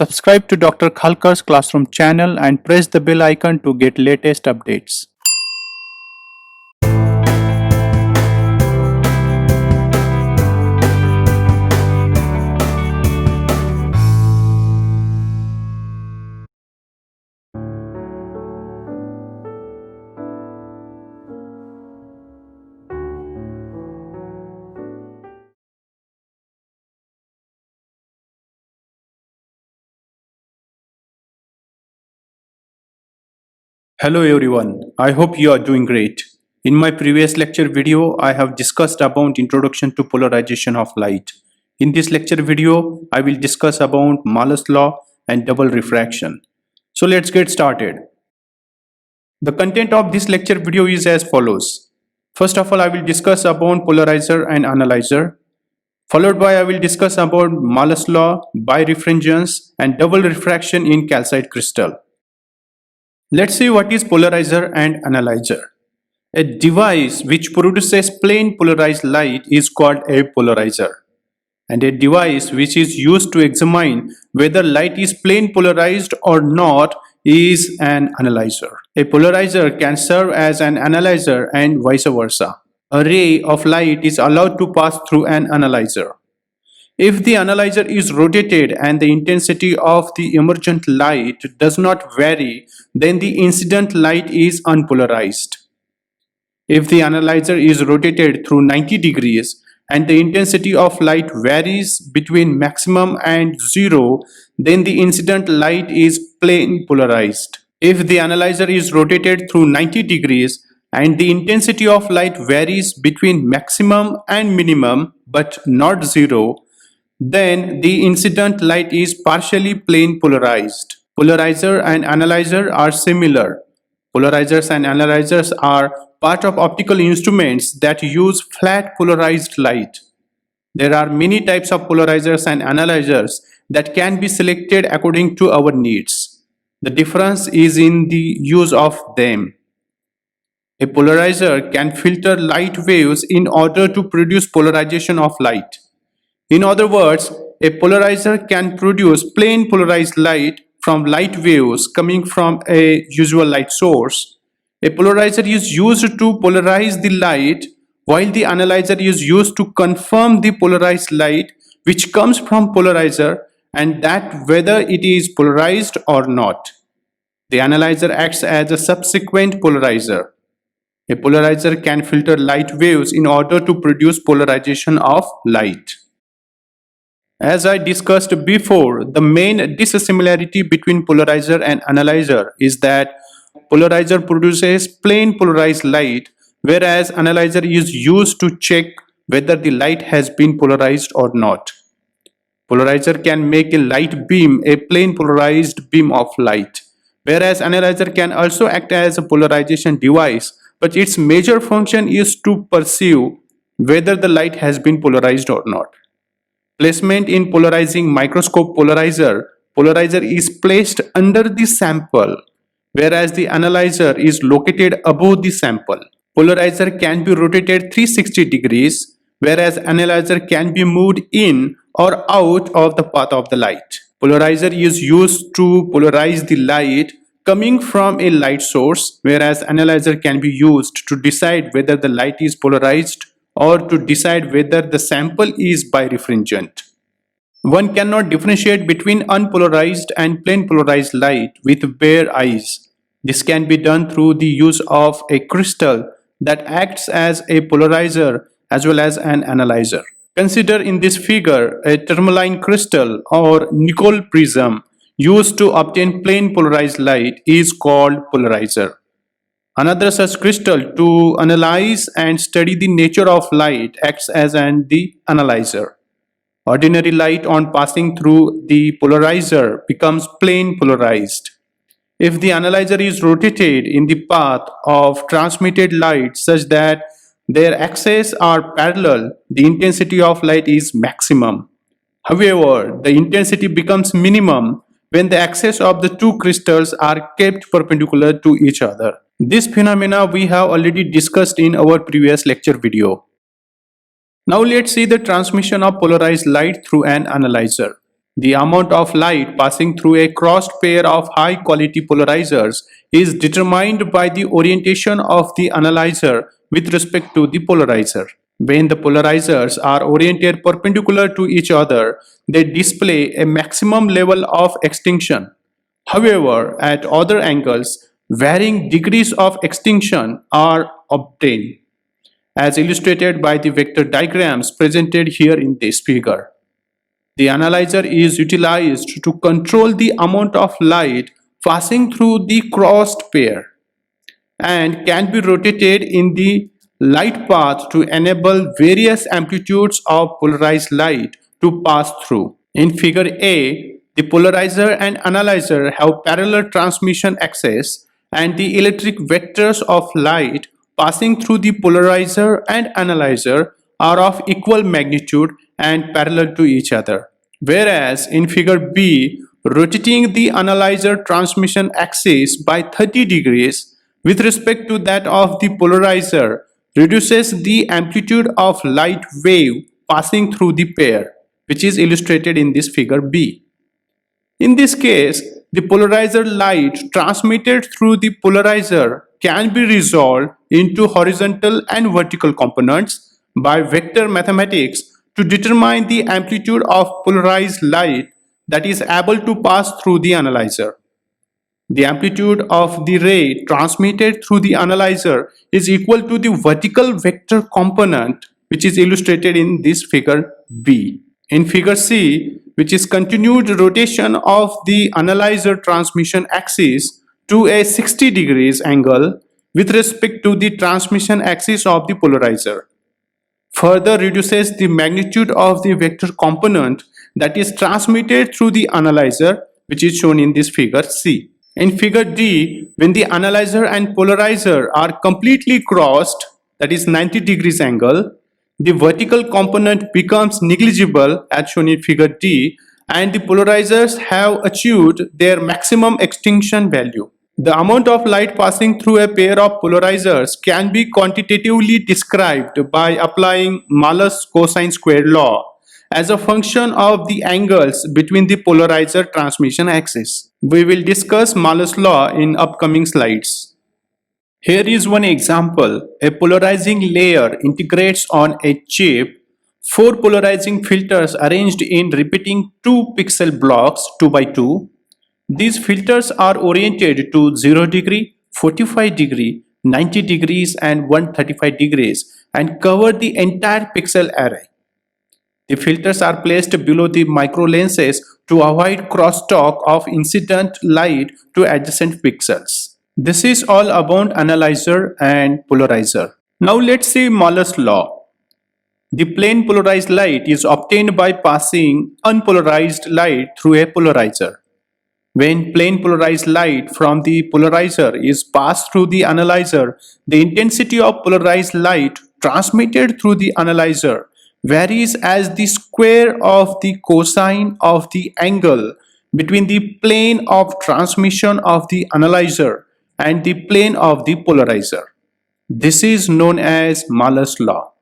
Subscribe to Dr. Khalkar's classroom channel and press the bell icon to get latest updates. Hello everyone, I hope you are doing great. In my previous lecture video, I have discussed about introduction to polarization of light. In this lecture video, I will discuss about Malus Law and double refraction. So let's get started. The content of this lecture video is as follows. First of all, I will discuss about polarizer and analyzer. Followed by I will discuss about Malus Law, Birefringence and double refraction in calcite crystal. Let's see what is polarizer and analyzer. A device which produces plain polarized light is called a polarizer. And a device which is used to examine whether light is plain polarized or not is an analyzer. A polarizer can serve as an analyzer and vice versa. A ray of light is allowed to pass through an analyzer. If the analyzer is rotated and the intensity of the emergent light does not vary, then the incident light is unpolarized. If the analyzer is rotated through 90 degrees and the intensity of light varies between maximum and 0, then the incident light is plain polarized. If the analyzer is rotated through 90 degrees and the intensity of light varies between maximum and minimum but not 0, then the incident light is partially plane polarized. Polarizer and analyzer are similar. Polarizers and analyzers are part of optical instruments that use flat polarized light. There are many types of polarizers and analyzers that can be selected according to our needs. The difference is in the use of them. A polarizer can filter light waves in order to produce polarization of light. In other words, a polarizer can produce plain polarized light from light waves coming from a usual light source. A polarizer is used to polarize the light, while the analyzer is used to confirm the polarized light which comes from polarizer and that whether it is polarized or not. The analyzer acts as a subsequent polarizer. A polarizer can filter light waves in order to produce polarization of light. As I discussed before, the main dissimilarity between polarizer and analyzer is that polarizer produces plain polarized light, whereas analyzer is used to check whether the light has been polarized or not. Polarizer can make a light beam a plain polarized beam of light, whereas analyzer can also act as a polarization device, but its major function is to perceive whether the light has been polarized or not. Placement in polarizing microscope polarizer is placed under the sample, whereas the analyzer is located above the sample. Polarizer can be rotated 360 degrees, whereas analyzer can be moved in or out of the path of the light. Polarizer is used to polarize the light coming from a light source, whereas analyzer can be used to decide whether the light is polarized or to decide whether the sample is birefringent. One cannot differentiate between unpolarized and plain polarized light with bare eyes. This can be done through the use of a crystal that acts as a polarizer as well as an analyzer. Consider in this figure a tourmaline crystal or Nicol prism used to obtain plain polarized light is called polarizer. Another such crystal to analyze and study the nature of light acts as the analyzer. Ordinary light on passing through the polarizer becomes plain polarized. If the analyzer is rotated in the path of transmitted light such that their axes are parallel, the intensity of light is maximum. However, the intensity becomes minimum when the axes of the two crystals are kept perpendicular to each other. This phenomena we have already discussed in our previous lecture video. Now let's see the transmission of polarized light through an analyzer. The amount of light passing through a crossed pair of high-quality polarizers is determined by the orientation of the analyzer with respect to the polarizer. When the polarizers are oriented perpendicular to each other, they display a maximum level of extinction. However, at other angles, varying degrees of extinction are obtained, as illustrated by the vector diagrams presented here in this figure. The analyzer is utilized to control the amount of light passing through the crossed pair and can be rotated in the light path to enable various amplitudes of polarized light to pass through. In figure A, the polarizer and analyzer have parallel transmission axes, and the electric vectors of light passing through the polarizer and analyzer are of equal magnitude and parallel to each other. Whereas in figure B, rotating the analyzer transmission axis by 30 degrees with respect to that of the polarizer reduces the amplitude of light wave passing through the pair, which is illustrated in this figure B. In this case, the polarizer light transmitted through the polarizer can be resolved into horizontal and vertical components by vector mathematics to determine the amplitude of polarized light that is able to pass through the analyzer. The amplitude of the ray transmitted through the analyzer is equal to the vertical vector component, which is illustrated in this figure B. In figure C, which is continued rotation of the analyzer transmission axis to a 60 degrees angle with respect to the transmission axis of the polarizer, further reduces the magnitude of the vector component that is transmitted through the analyzer, which is shown in this figure C. In figure D, when the analyzer and polarizer are completely crossed, that is 90 degrees angle, the vertical component becomes negligible as shown in figure D, and the polarizers have achieved their maximum extinction value. The amount of light passing through a pair of polarizers can be quantitatively described by applying Malus cosine square law as a function of the angles between the polarizer transmission axes. We will discuss Malus law in upcoming slides. Here is one example. A polarizing layer integrates on a chip 4 polarizing filters arranged in repeating 2 pixel blocks 2 by 2. These filters are oriented to 0 degree, 45 degree, 90 degrees and 135 degrees and cover the entire pixel array. The filters are placed below the micro lenses to avoid crosstalk of incident light to adjacent pixels. This is all about analyzer and polarizer. Now let's see Malus law. The plane polarized light is obtained by passing unpolarized light through a polarizer. When plane polarized light from the polarizer is passed through the analyzer, the intensity of polarized light transmitted through the analyzer varies as the square of the cosine of the angle between the plane of transmission of the analyzer and the plane of the polarizer. This is known as Malus law.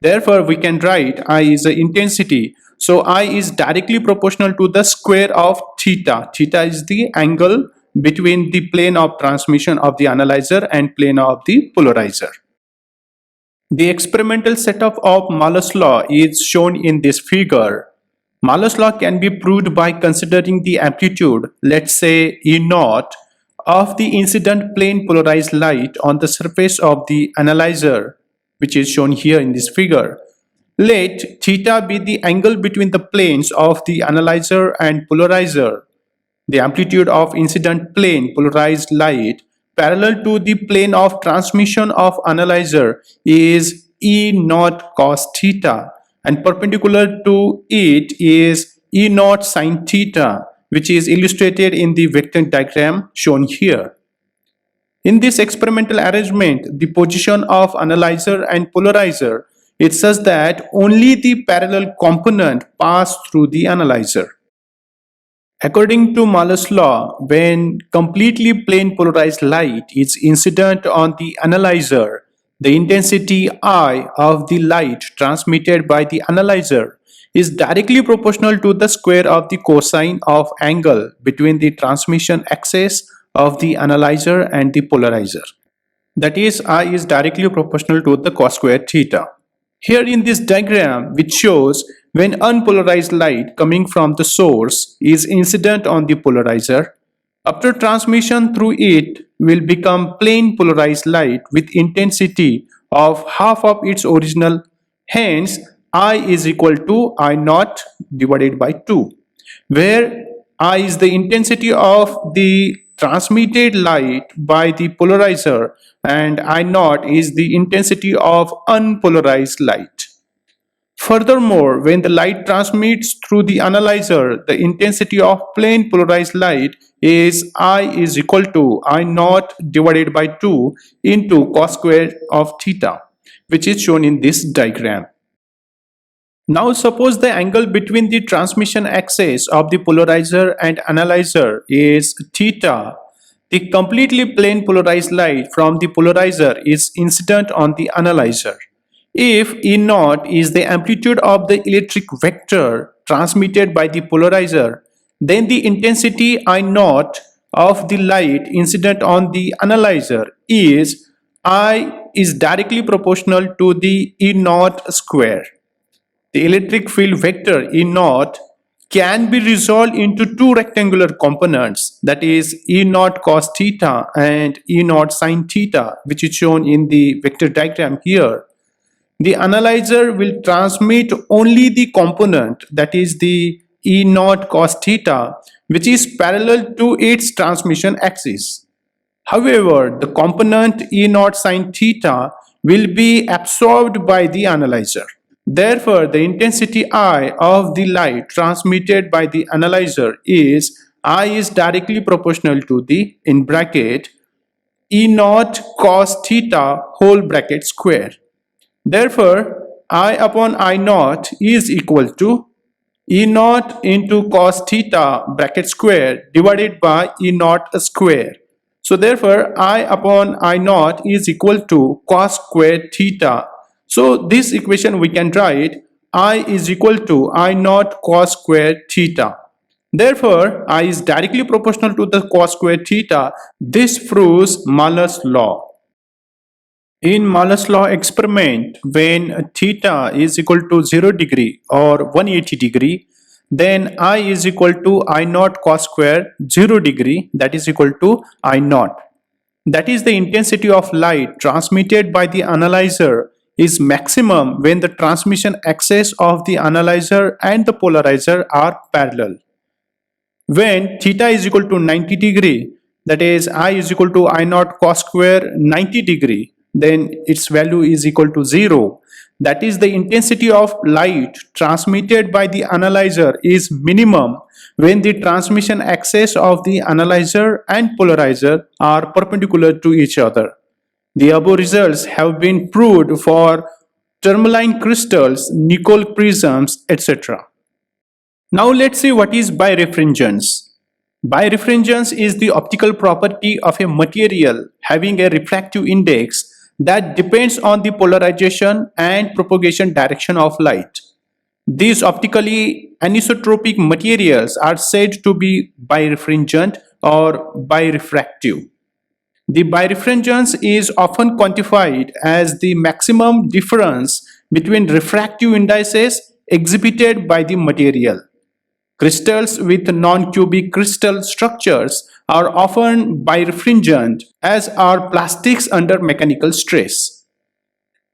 Therefore, we can write I is the intensity. So I is directly proportional to the square of theta. Theta is the angle between the plane of transmission of the analyzer and plane of the polarizer. The experimental setup of Malus law is shown in this figure. Malus law can be proved by considering the amplitude, let's say E0, of the incident plane polarized light on the surface of the analyzer, which is shown here in this figure. Let theta be the angle between the planes of the analyzer and polarizer. The amplitude of incident plane polarized light parallel to the plane of transmission of analyzer is E0 cos theta, and perpendicular to it is E0 sin theta, which is illustrated in the vector diagram shown here. In this experimental arrangement, the position of analyzer and polarizer is such that only the parallel component pass through the analyzer. According to Malus law, when completely plane polarized light is incident on the analyzer, the intensity I of the light transmitted by the analyzer is directly proportional to the square of the cosine of angle between the transmission axis of the analyzer and the polarizer. That is, I is directly proportional to the cos square theta. Here in this diagram, which shows when unpolarized light coming from the source is incident on the polarizer, after transmission through it will become plain polarized light with intensity of half of its original. Hence, I is equal to I naught divided by 2, where I is the intensity of the transmitted light by the polarizer and I naught is the intensity of unpolarized light. Furthermore, when the light transmits through the analyzer, the intensity of plain polarized light is I is equal to I naught divided by 2 into cos square of theta, which is shown in this diagram. Now suppose the angle between the transmission axis of the polarizer and analyzer is theta. The completely plane polarized light from the polarizer is incident on the analyzer. If E naught is the amplitude of the electric vector transmitted by the polarizer, then the intensity I naught of the light incident on the analyzer is I is directly proportional to the E naught square. The electric field vector E naught can be resolved into two rectangular components, that is E naught cos theta and E naught sin theta, which is shown in the vector diagram here. The analyzer will transmit only the component, that is the E naught cos theta, which is parallel to its transmission axis. However, the component E naught sin theta will be absorbed by the analyzer. Therefore, the intensity I of the light transmitted by the analyzer is I is directly proportional to the, in bracket, E naught cos theta whole bracket square. Therefore, I upon I naught is equal to E naught into cos theta bracket square divided by E naught square. So therefore, I upon I naught is equal to cos square theta. So this equation we can write I is equal to I naught cos square theta. Therefore, I is directly proportional to the cos square theta. This proves Malus law. In Malus law experiment, when theta is equal to 0 degree or 180 degree, then I is equal to I naught cos square 0 degree, that is equal to I naught. That is the intensity of light transmitted by the analyzer is maximum when the transmission axis of the analyzer and the polarizer are parallel. When theta is equal to 90 degree, that is I is equal to I naught cos square 90 degree, then its value is equal to 0. That is the intensity of light transmitted by the analyzer is minimum when the transmission axis of the analyzer and polarizer are perpendicular to each other. The above results have been proved for tourmaline crystals, Nicol prisms, etc. Now let's see what is birefringence. Birefringence is the optical property of a material having a refractive index that depends on the polarization and propagation direction of light. These optically anisotropic materials are said to be birefringent or birefractive. The birefringence is often quantified as the maximum difference between refractive indices exhibited by the material. Crystals with non-cubic crystal structures are often birefringent, as are plastics under mechanical stress.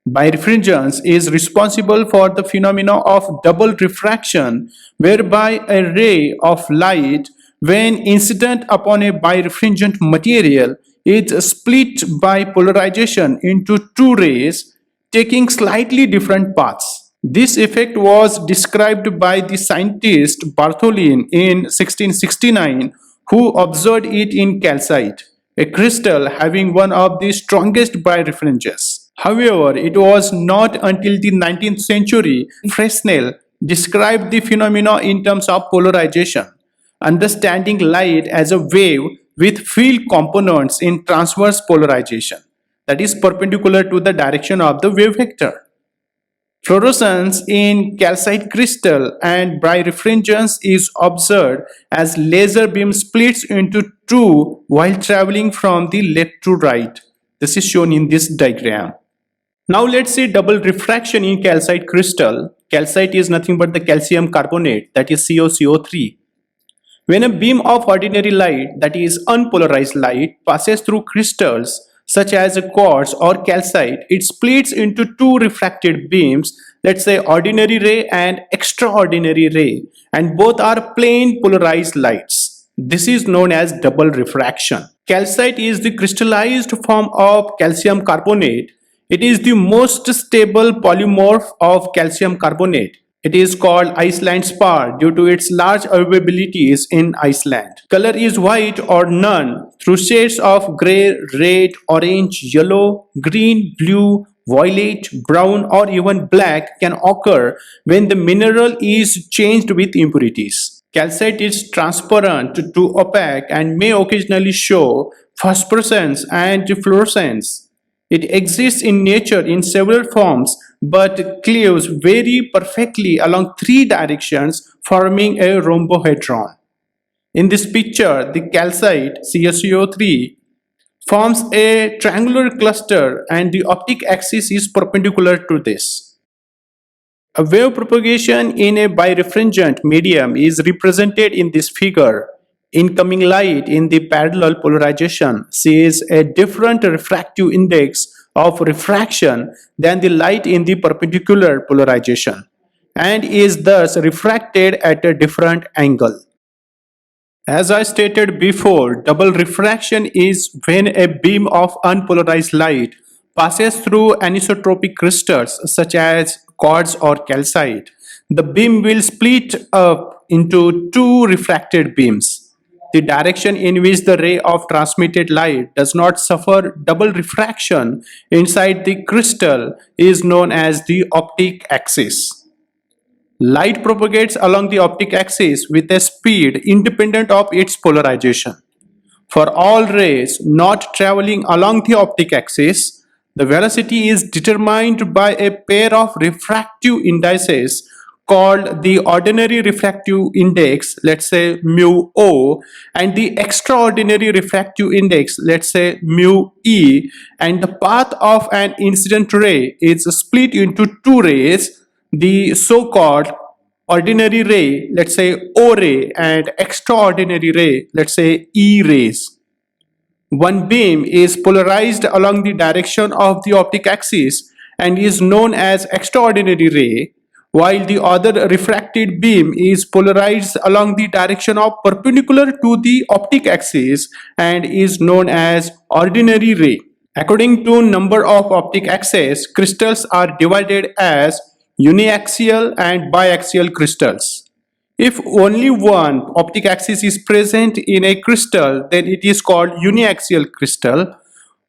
Birefringence is responsible for the phenomena of double refraction, whereby a ray of light, when incident upon a birefringent material, is split by polarization into two rays taking slightly different paths. This effect was described by the scientist Bartholin in 1669, who observed it in calcite, a crystal having one of the strongest birefringes. However, it was not until the 19th century Fresnel described the phenomena in terms of polarization, understanding light as a wave with field components in transverse polarization, that is perpendicular to the direction of the wave vector. Fluorescence in calcite crystal and birefringence is observed as laser beam splits into two while traveling from the left to right. This is shown in this diagram. Now let's see double refraction in calcite crystal. Calcite is nothing but the calcium carbonate, that is CaCO3. When a beam of ordinary light, that is unpolarized light, passes through crystals such as a quartz or calcite, it splits into two refracted beams, let's say ordinary ray and extraordinary ray, and both are plain polarized lights. This is known as double refraction. Calcite is the crystallized form of calcium carbonate. It is the most stable polymorph of calcium carbonate. It is called Iceland spar due to its large availabilities in Iceland. Color is white or none through shades of gray, red, orange, yellow, green, blue, violet, brown or even black can occur when the mineral is changed with impurities. Calcite is transparent to opaque and may occasionally show phosphorescence and fluorescence. It exists in nature in several forms but cleaves very perfectly along three directions, forming a rhombohedron. In this picture, the calcite CaCO3 forms a triangular cluster and the optic axis is perpendicular to this. A wave propagation in a birefringent medium is represented in this figure. Incoming light in the parallel polarization sees a different refractive index of refraction than the light in the perpendicular polarization and is thus refracted at a different angle. As I stated before, double refraction is when a beam of unpolarized light passes through anisotropic crystals such as quartz or calcite. The beam will split up into two refracted beams. The direction in which the ray of transmitted light does not suffer double refraction inside the crystal is known as the optic axis. Light propagates along the optic axis with a speed independent of its polarization. For all rays not traveling along the optic axis, the velocity is determined by a pair of refractive indices called the ordinary refractive index, let's say mu O, and the extraordinary refractive index, let's say mu E, and the path of an incident ray is split into two rays, the so-called ordinary ray, let's say O ray, and extraordinary ray, let's say E rays. One beam is polarized along the direction of the optic axis and is known as extraordinary ray, while the other refracted beam is polarized along the direction of perpendicular to the optic axis and is known as ordinary ray. According to number of optic axes, crystals are divided as uniaxial and biaxial crystals. If only one optic axis is present in a crystal, then it is called uniaxial crystal.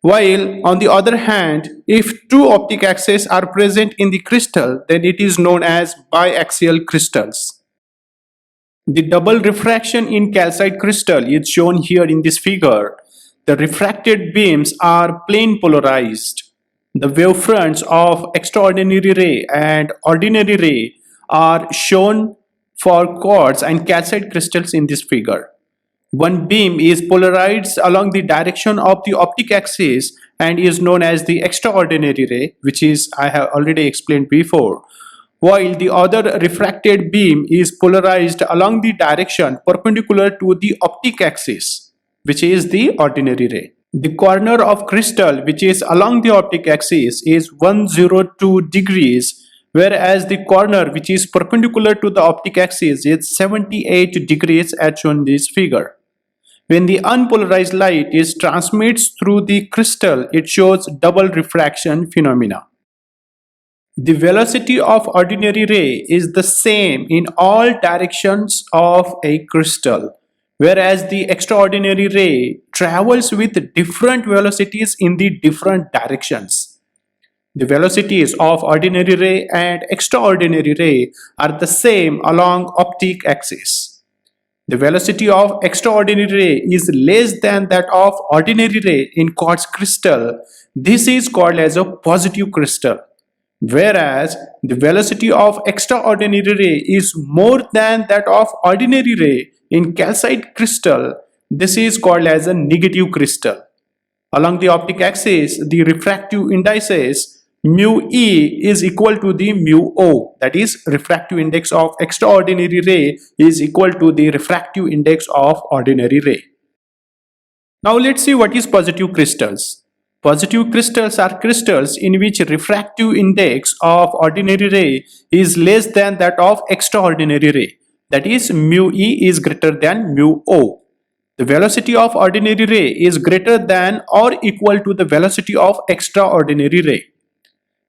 While on the other hand, if two optic axes are present in the crystal, then it is known as biaxial crystals. The double refraction in calcite crystal is shown here in this figure. The refracted beams are plane polarized. The wavefronts of extraordinary ray and ordinary ray are shown for quartz and calcite crystals in this figure. One beam is polarized along the direction of the optic axis and is known as the extraordinary ray, which is I have already explained before, while the other refracted beam is polarized along the direction perpendicular to the optic axis, which is the ordinary ray. The corner of crystal which is along the optic axis is 102 degrees, whereas the corner which is perpendicular to the optic axis is 78 degrees as shown in this figure. When the unpolarized light is transmits through the crystal, it shows double refraction phenomena. The velocity of ordinary ray is the same in all directions of a crystal, whereas the extraordinary ray travels with different velocities in the different directions. The velocities of ordinary ray and extraordinary ray are the same along optic axis. The velocity of extraordinary ray is less than that of ordinary ray in quartz crystal. This is called as a positive crystal. whereas the velocity of extraordinary ray is more than that of ordinary ray in calcite crystal. This is called as a negative crystal. Along the optic axis, the refractive indices mu E is equal to the mu O, that is refractive index of extraordinary ray is equal to the refractive index of ordinary ray. Now let's see what is positive crystals. Positive crystals are crystals in which refractive index of ordinary ray is less than that of extraordinary ray, that is mu E is greater than mu O. The velocity of ordinary ray is greater than or equal to the velocity of extraordinary ray.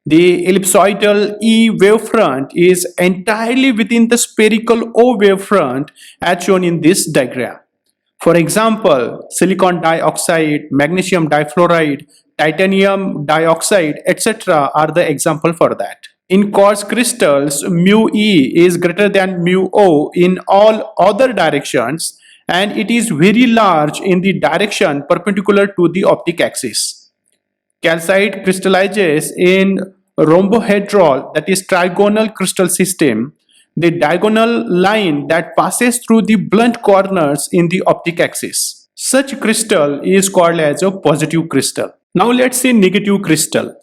The ellipsoidal E wavefront is entirely within the spherical O wavefront as shown in this diagram. For example, silicon dioxide, magnesium difluoride, titanium dioxide, etc. are the example for that. In quartz crystals, mu E is greater than mu O in all other directions, and it is very large in the direction perpendicular to the optic axis. Calcite crystallizes in rhombohedral, that is trigonal crystal system, the diagonal line that passes through the blunt corners in the optic axis. Such crystal is called as a positive crystal. Now let's see negative crystal.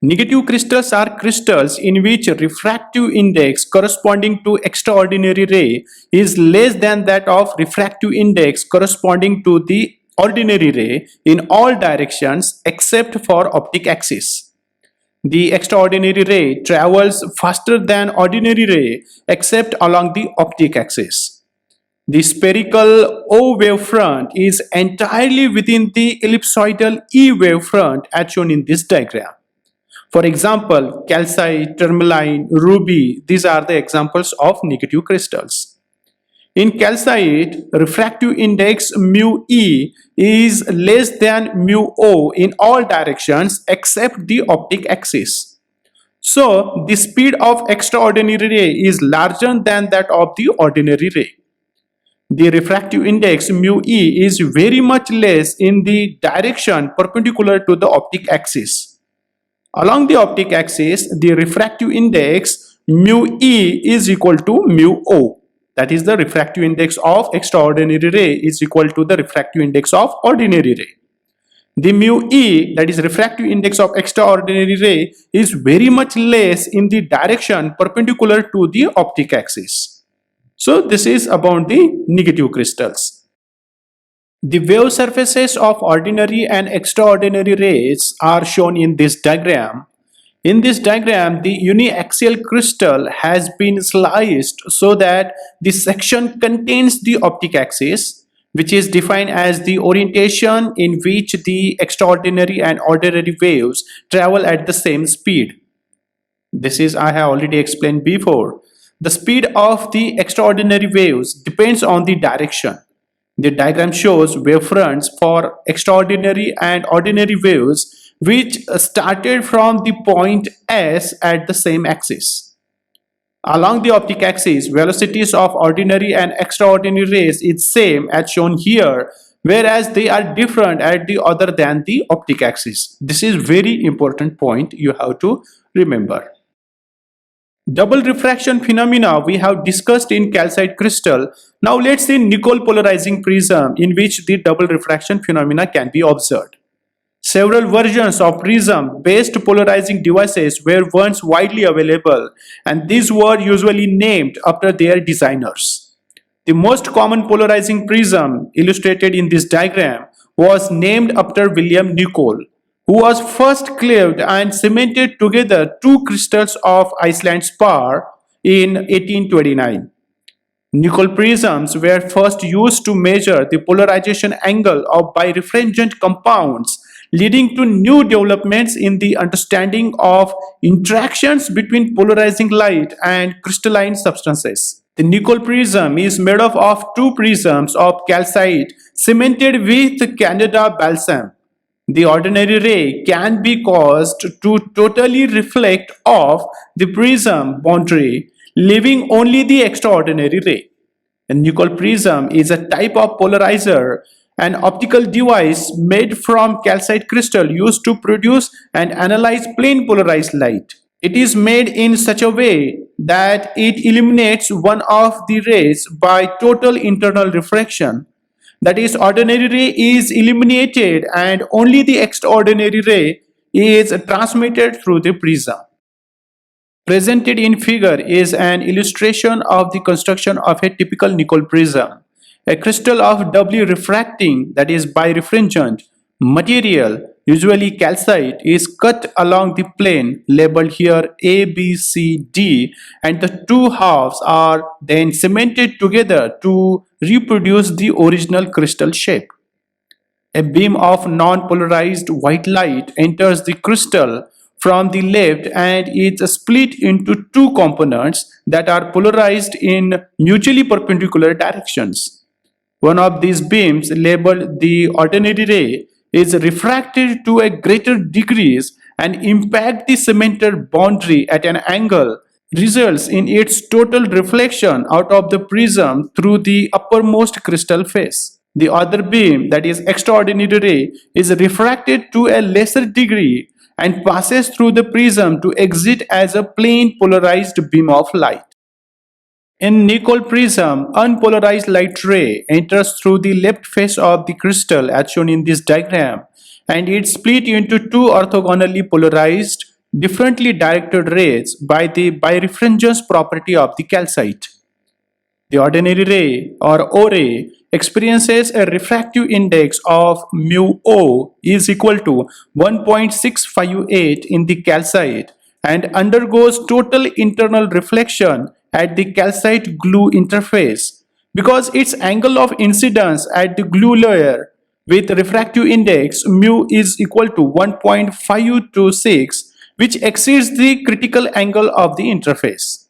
Negative crystals are crystals in which refractive index corresponding to extraordinary ray is less than that of refractive index corresponding to the ordinary ray in all directions except for optic axis. The extraordinary ray travels faster than ordinary ray except along the optic axis. The spherical O wavefront is entirely within the ellipsoidal E wavefront as shown in this diagram. For example, calcite, tourmaline, ruby, these are the examples of negative crystals. In calcite, refractive index mu E is less than mu O in all directions except the optic axis. So, the speed of extraordinary ray is larger than that of the ordinary ray. The refractive index mu E is very much less in the direction perpendicular to the optic axis. Along the optic axis, the refractive index mu E is equal to mu O. That is the refractive index of extraordinary ray is equal to the refractive index of ordinary ray. The mu E, that is refractive index of extraordinary ray, is very much less in the direction perpendicular to the optic axis. So this is about the negative crystals. The wave surfaces of ordinary and extraordinary rays are shown in this diagram. In this diagram, the uniaxial crystal has been sliced so that the section contains the optic axis, which is defined as the orientation in which the extraordinary and ordinary waves travel at the same speed. This is I have already explained before. The speed of the extraordinary waves depends on the direction. The diagram shows wavefronts for extraordinary and ordinary waves which started from the point S at the same axis. Along the optic axis, velocities of ordinary and extraordinary rays is same as shown here, whereas they are different at the other than the optic axis. This is very important point you have to remember. Double refraction phenomena we have discussed in calcite crystal. Now let's see Nicol polarizing prism in which the double refraction phenomena can be observed. Several versions of prism based polarizing devices were once widely available, and these were usually named after their designers. The most common polarizing prism illustrated in this diagram was named after William Nicol, who was first cleaved and cemented together two crystals of Iceland spar in 1829. Nicol prisms were first used to measure the polarization angle of birefringent compounds, leading to new developments in the understanding of interactions between polarizing light and crystalline substances. The Nicol prism is made up of two prisms of calcite cemented with Canada balsam. The ordinary ray can be caused to totally reflect off the prism boundary, leaving only the extraordinary ray. A Nicol prism is a type of polarizer, an optical device made from calcite crystal used to produce and analyze plane polarized light. It is made in such a way that it eliminates one of the rays by total internal refraction. That is, ordinary ray is eliminated and only the extraordinary ray is transmitted through the prism. Presented in figure is an illustration of the construction of a typical Nicol prism. A crystal of doubly refracting, that is birefringent, material, usually calcite, is cut along the plane labeled here A, B, C, D, and the two halves are then cemented together to reproduce the original crystal shape. A beam of non-polarized white light enters the crystal from the left and is split into two components that are polarized in mutually perpendicular directions. One of these beams, labeled the ordinary ray, is refracted to a greater degrees and impact the cemented boundary at an angle, results in its total reflection out of the prism through the uppermost crystal face. The other beam, that is extraordinary ray, is refracted to a lesser degree and passes through the prism to exit as a plain polarized beam of light. In Nicol prism, unpolarized light ray enters through the left face of the crystal as shown in this diagram, and it split into two orthogonally polarized, differently directed rays by the birefringence property of the calcite. The ordinary ray or O ray experiences a refractive index of mu O is equal to 1.658 in the calcite and undergoes total internal reflection at the calcite glue interface because its angle of incidence at the glue layer with refractive index mu is equal to 1.526, which exceeds the critical angle of the interface.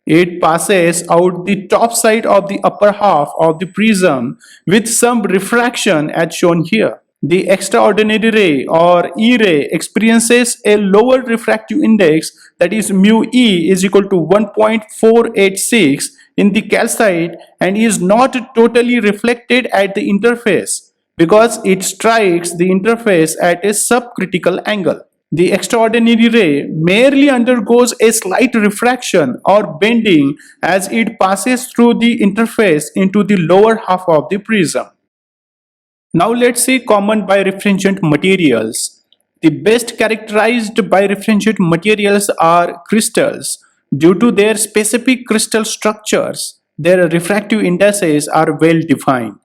It passes out the top side of the upper half of the prism with some refraction as shown here. The extraordinary ray or E ray experiences a lower refractive index, that is mu E is equal to 1.486 in the calcite, and is not totally reflected at the interface because it strikes the interface at a subcritical angle. The extraordinary ray merely undergoes a slight refraction or bending as it passes through the interface into the lower half of the prism. Now let's see common birefringent materials. The best characterized birefringent materials are crystals. Due to their specific crystal structures, their refractive indices are well defined.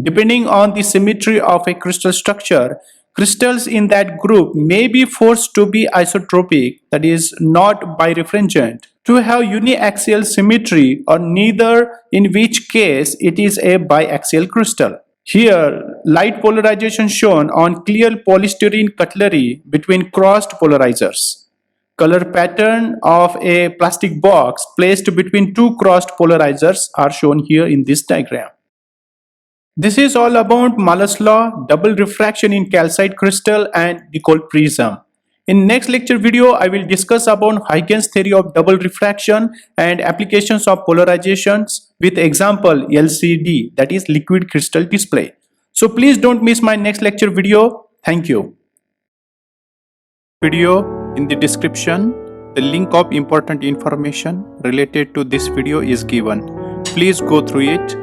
Depending on the symmetry of a crystal structure, crystals in that group may be forced to be isotropic, that is, not birefringent, to have uniaxial symmetry or neither, in which case it is a biaxial crystal. Here, light polarization shown on clear polystyrene cutlery between crossed polarizers. Color pattern of a plastic box placed between two crossed polarizers are shown here in this diagram. This is all about Malus Law, double refraction in calcite crystal and Nicol prism. In next lecture video, I will discuss about Huygens theory of double refraction and applications of polarizations with example LCD, that is liquid crystal display. So please don't miss my next lecture video. Thank you. Video in the description. The link of important information related to this video is given. Please go through it.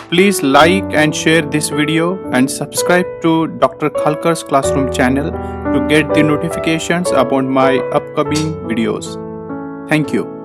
Please like and share this video and subscribe to Dr. Khalkar's classroom channel to get the notifications about my upcoming videos. Thank you.